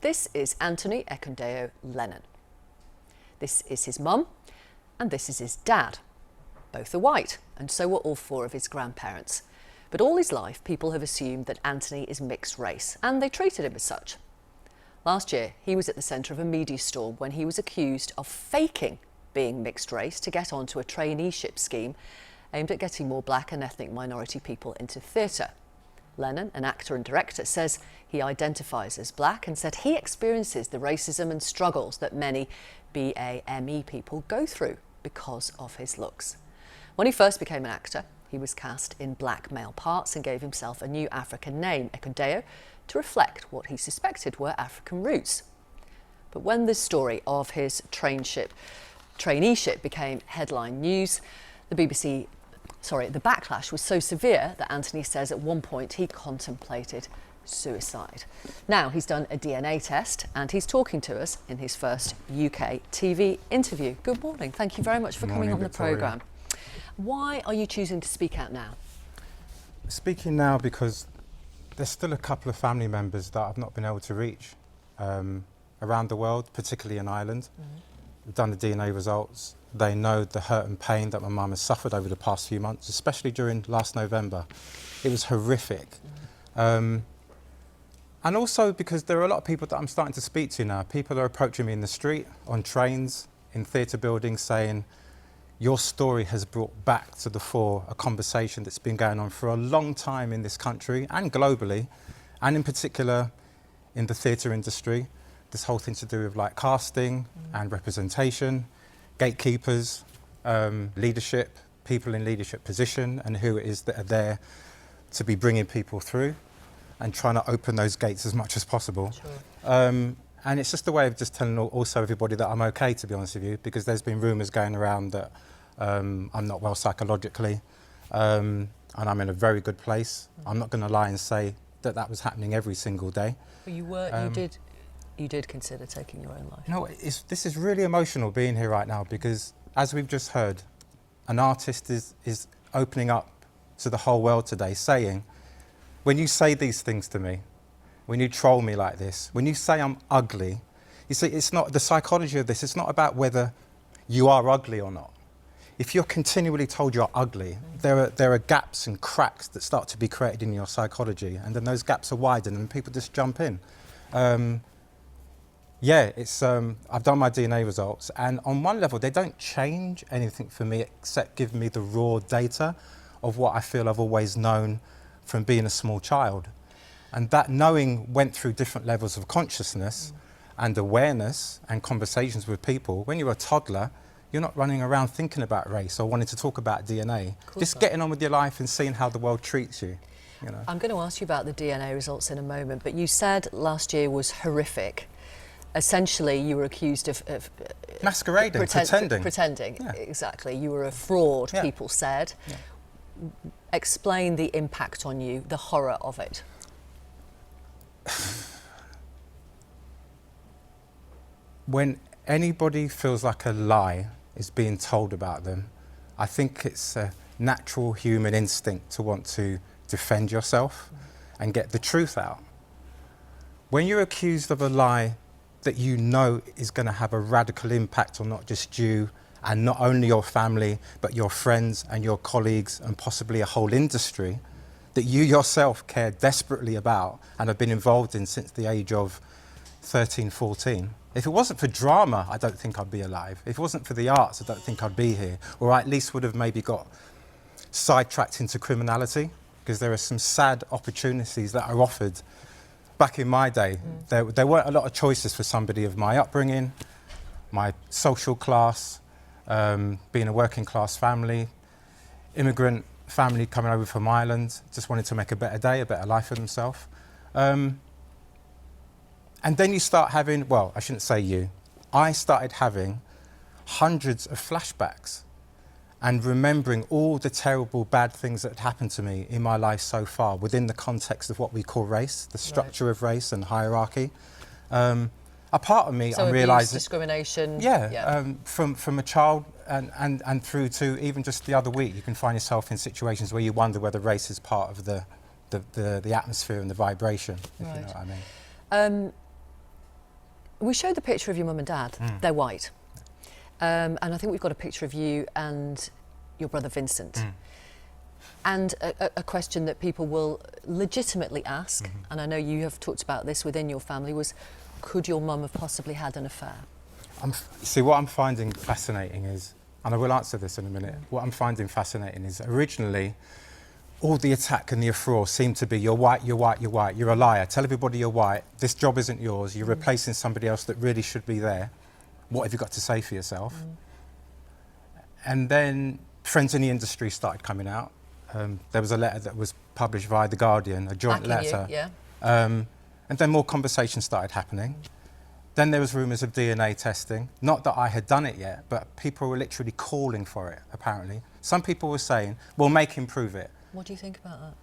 This is Anthony Ekundeo Lennon. This is his mum, and this is his dad. Both are white, and so were all four of his grandparents. But all his life, people have assumed that Anthony is mixed race, and they treated him as such. Last year, he was at the centre of a media storm when he was accused of faking being mixed race to get onto a traineeship scheme aimed at getting more black and ethnic minority people into theatre. Lennon, an actor and director, says he identifies as black and said he experiences the racism and struggles that many BAME people go through because of his looks. When he first became an actor, he was cast in black male parts and gave himself a new African name, Ekundeo, to reflect what he suspected were African roots. But when the story of his traineeship became headline news, the backlash was so severe that Anthony says at one point he contemplated suicide. Now he's done a DNA test and he's talking to us in his first UK TV interview. Good morning. Thank you very much for coming on the programme. Why are you choosing to speak out now? Speaking now because there's still a couple of family members that I've not been able to reach around the world, particularly in Ireland. We've done the DNA results. They know the hurt and pain that my mum has suffered over the past few months, especially during last November. It was horrific. And also because there are a lot of people that I'm starting to speak to now. People are approaching me in the street, on trains, in theatre buildings, saying, your story has brought back to the fore a conversation that's been going on for a long time in this country and globally, and in particular in the theatre industry. This whole thing to do with like casting and representation, gatekeepers, leadership, people in leadership position, and who it is that are there to be bringing people through and trying to open those gates as much as possible. Sure. And it's just a way of just telling also everybody that I'm okay, to be honest with you, because there's been rumours going around that I'm not well psychologically, and I'm in a very good place. I'm not going to lie and say that that was happening every single day. But you did consider taking your own life. No, this is really emotional being here right now, because as we've just heard, an artist is opening up to the whole world today, saying, when you say these things to me, when you troll me like this, when you say I'm ugly, you see, it's not the psychology of this. It's not about whether you are ugly or not. If you're continually told you're ugly, there are gaps and cracks that start to be created in your psychology, and then those gaps are widened and people just jump in. Yeah, I've done my DNA results, and on one level, they don't change anything for me except give me the raw data of what I feel I've always known from being a small child. And that knowing went through different levels of consciousness and awareness and conversations with people. When you're a toddler, you're not running around thinking about race or wanting to talk about DNA. Just getting on with your life and seeing how the world treats you. You know. I'm going to ask you about the DNA results in a moment, but you said last year was horrific. Essentially, you were accused of masquerading, pretending. Pretending, yeah. Exactly. You were a fraud, yeah. People said. Yeah. Explain the impact on you, the horror of it. When anybody feels like a lie is being told about them, I think it's a natural human instinct to want to defend yourself and get the truth out. When you're accused of a lie that you know is going to have a radical impact on not just you and not only your family, but your friends and your colleagues and possibly a whole industry that you yourself care desperately about and have been involved in since the age of 13, 14. If it wasn't for drama, I don't think I'd be alive. If it wasn't for the arts, I don't think I'd be here. Or I at least would have maybe got sidetracked into criminality, because there are some sad opportunities that are offered. Back in my day, there weren't a lot of choices for somebody of my upbringing, my social class, being a working class family, immigrant family coming over from Ireland, just wanted to make a better day, a better life for themselves. And then you start having, well, I shouldn't say you, I started having hundreds of flashbacks and remembering all the terrible bad things that had happened to me in my life so far within the context of what we call race, the structure of race and hierarchy. A part of me, so I'm realising... discrimination. From a child and through to even just the other week, you can find yourself in situations where you wonder whether race is part of the atmosphere and the vibration, if you know what I mean. We showed the picture of your mum and dad. They're white. And I think we've got a picture of you and your brother Vincent. And a question that people will legitimately ask, and I know you have talked about this within your family, was could your mum have possibly had an affair? See, what I'm finding fascinating is, and I will answer this in a minute, what I'm finding fascinating is originally all the attack and the uproar seemed to be you're white, you're white, you're white, you're a liar, tell everybody you're white, this job isn't yours, you're replacing somebody else that really should be there. What have you got to say for yourself? And then friends in the industry started coming out. There was a letter that was published via The Guardian, a joint letter. And then more conversations started happening. Then there was rumours of DNA testing. Not that I had done it yet, but people were literally calling for it, apparently. Some people were saying, well, make him prove it. What do you think about that?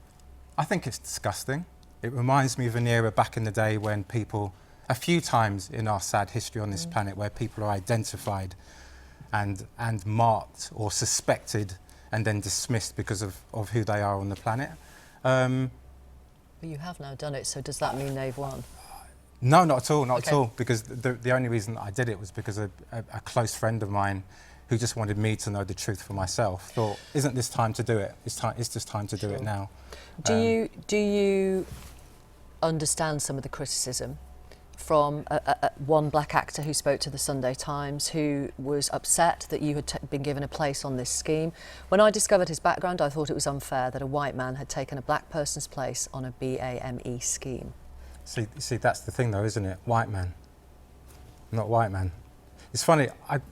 I think it's disgusting. It reminds me of an era back in the day when people, a few times in our sad history on this planet, where people are identified and marked or suspected and then dismissed because of who they are on the planet. But you have now done it, so does that mean they've won? No, not at all, not at all. Because the only reason I did it was because a close friend of mine who just wanted me to know the truth for myself thought, isn't this time to do it? It's just time to do it now. Do you understand some of the criticism from one black actor who spoke to the Sunday Times, who was upset that you had been given a place on this scheme? When I discovered his background, I thought it was unfair that a white man had taken a black person's place on a BAME scheme. See, that's the thing though, isn't it? White man, not white man. It's funny,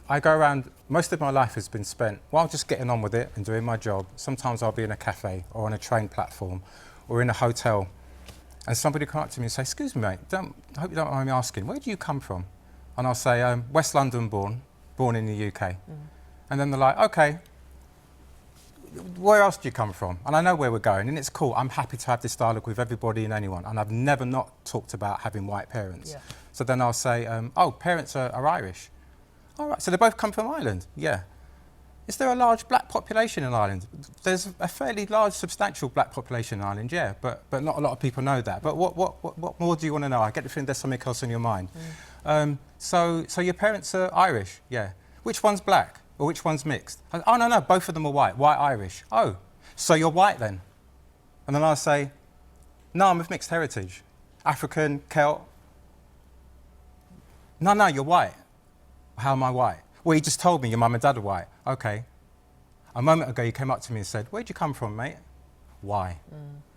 I go around, most of my life has been spent while just getting on with it and doing my job. Sometimes I'll be in a cafe or on a train platform or in a hotel, and somebody come up to me and say, excuse me, mate, I hope you don't mind me asking, where do you come from? And I'll say, West London born in the UK. And then they're like, okay, where else do you come from? And I know where we're going, and it's cool. I'm happy to have this dialogue with everybody and anyone, and I've never not talked about having white parents. So then I'll say, oh, parents are Irish. All right, so they both come from Ireland? Yeah. Is there a large black population in Ireland? There's a fairly large, substantial black population in Ireland, yeah, but not a lot of people know that. But what more do you want to know? I get the feeling there's something else in your mind. So your parents are Irish? Yeah. Which one's black or which one's mixed? Oh, no, both of them are white Irish. Oh, so you're white then? And then I'll say, no, I'm of mixed heritage. African, Celt. No, you're white. How am I white? Well, you just told me your mum and dad are white. Okay. A moment ago, you came up to me and said, where'd you come from, mate? Why?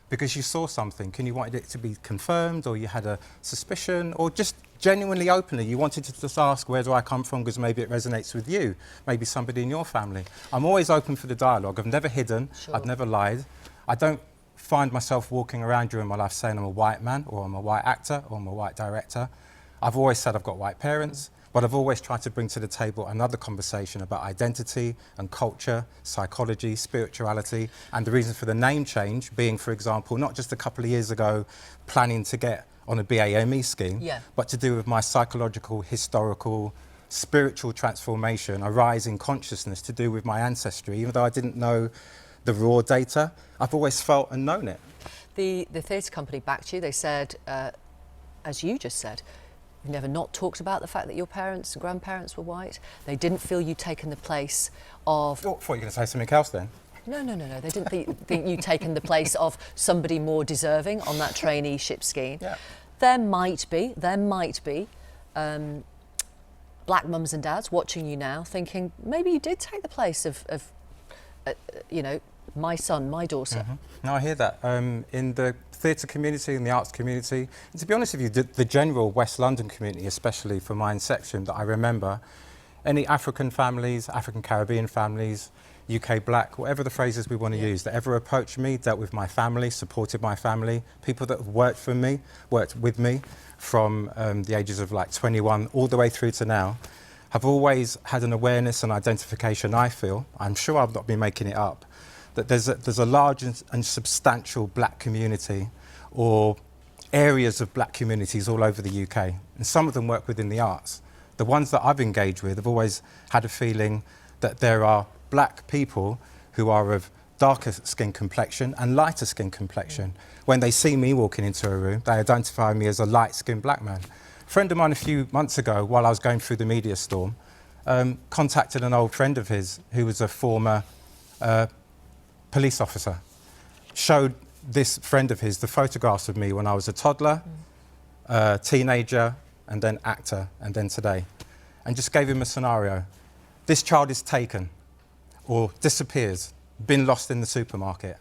Because you saw something and you wanted it to be confirmed, or you had a suspicion, or just genuinely, openly, you wanted to just ask, where do I come from? Because maybe it resonates with you, maybe somebody in your family. I'm always open for the dialogue. I've never hidden. I've never lied. I don't find myself walking around during my life saying I'm a white man, or I'm a white actor, or I'm a white director. I've always said I've got white parents. But I've always tried to bring to the table another conversation about identity and culture, psychology, spirituality, and the reason for the name change being, for example, not just a couple of years ago planning to get on a BAME scheme, but to do with my psychological, historical, spiritual transformation, a rise in consciousness to do with my ancestry. Even though I didn't know the raw data, I've always felt and known it. The theatre company backed you. They said, as you just said, you've never not talked about the fact that your parents and grandparents were white. They didn't feel you'd taken the place of... Oh, I thought you were going to say something else then. No. They didn't think you'd taken the place of somebody more deserving on that traineeship scheme. There might be black mums and dads watching you now thinking, maybe you did take the place of my son, my daughter. No, I hear that. In the theatre community and the arts community, and to be honest with you, the general West London community, especially for my inception that I remember, any African families, African Caribbean families, UK black, whatever the phrases we want to use, that ever approached me, dealt with my family, supported my family, people that have worked with me from the ages of like 21 all the way through to now, have always had an awareness and identification, I feel, I'm sure I've not been making it up, that there's a large and substantial black community, or areas of black communities all over the UK, and some of them work within the arts. The ones that I've engaged with have always had a feeling that there are black people who are of darker skin complexion and lighter skin complexion. When they see me walking into a room, they identify me as a light-skinned black man. friend of mine a few months ago, while I was going through the media storm, contacted an old friend of his who was a former police officer. Showed this friend of his the photographs of me when I was a toddler, teenager, and then actor, and then today. And just gave him a scenario. This child is taken, or disappears, been lost in the supermarket.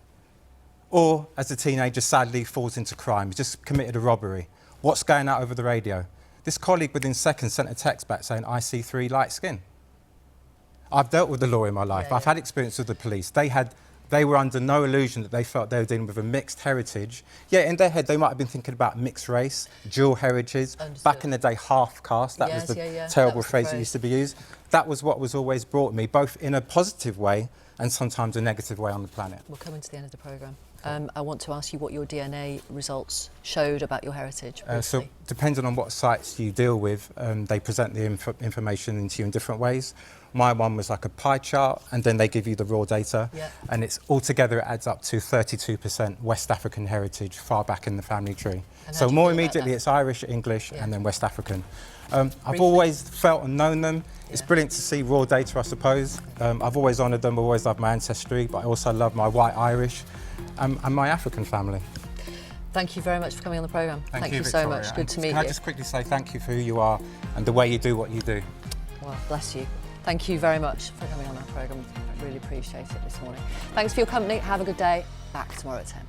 Or, as a teenager, sadly falls into crime, he's just committed a robbery. What's going out over the radio? This colleague within seconds sent a text back saying, I see 3 light skin. I've dealt with the law in my life. I've had experience with the police. They were under no illusion that they felt they were dealing with a mixed heritage. Yeah, in their head, they might have been thinking about mixed race, dual heritage. Understood. Back in the day, half caste. That was the terrible phrase that used to be used. That was what was always brought me, both in a positive way and sometimes a negative way on the planet. We're coming to the end of the programme. I want to ask you what your DNA results showed about your heritage. So, depending on what sites you deal with, they present the information into you in different ways. My one was like a pie chart, and then they give you the raw data, and it's altogether it adds up to 32% West African heritage far back in the family tree. So more immediately it's Irish, English, and then West African. I've always felt and known them. It's brilliant to see raw data, I suppose. I've always honoured them, always loved my ancestry, but I also love my white Irish and my African family. Thank you very much for coming on the programme. Thank you Victoria. so much. Good to meet you. Can I just quickly say thank you for who you are and the way you do what you do? Well, bless you. Thank you very much for coming on our programme. I really appreciate it this morning. Thanks for your company. Have a good day. Back tomorrow at 10.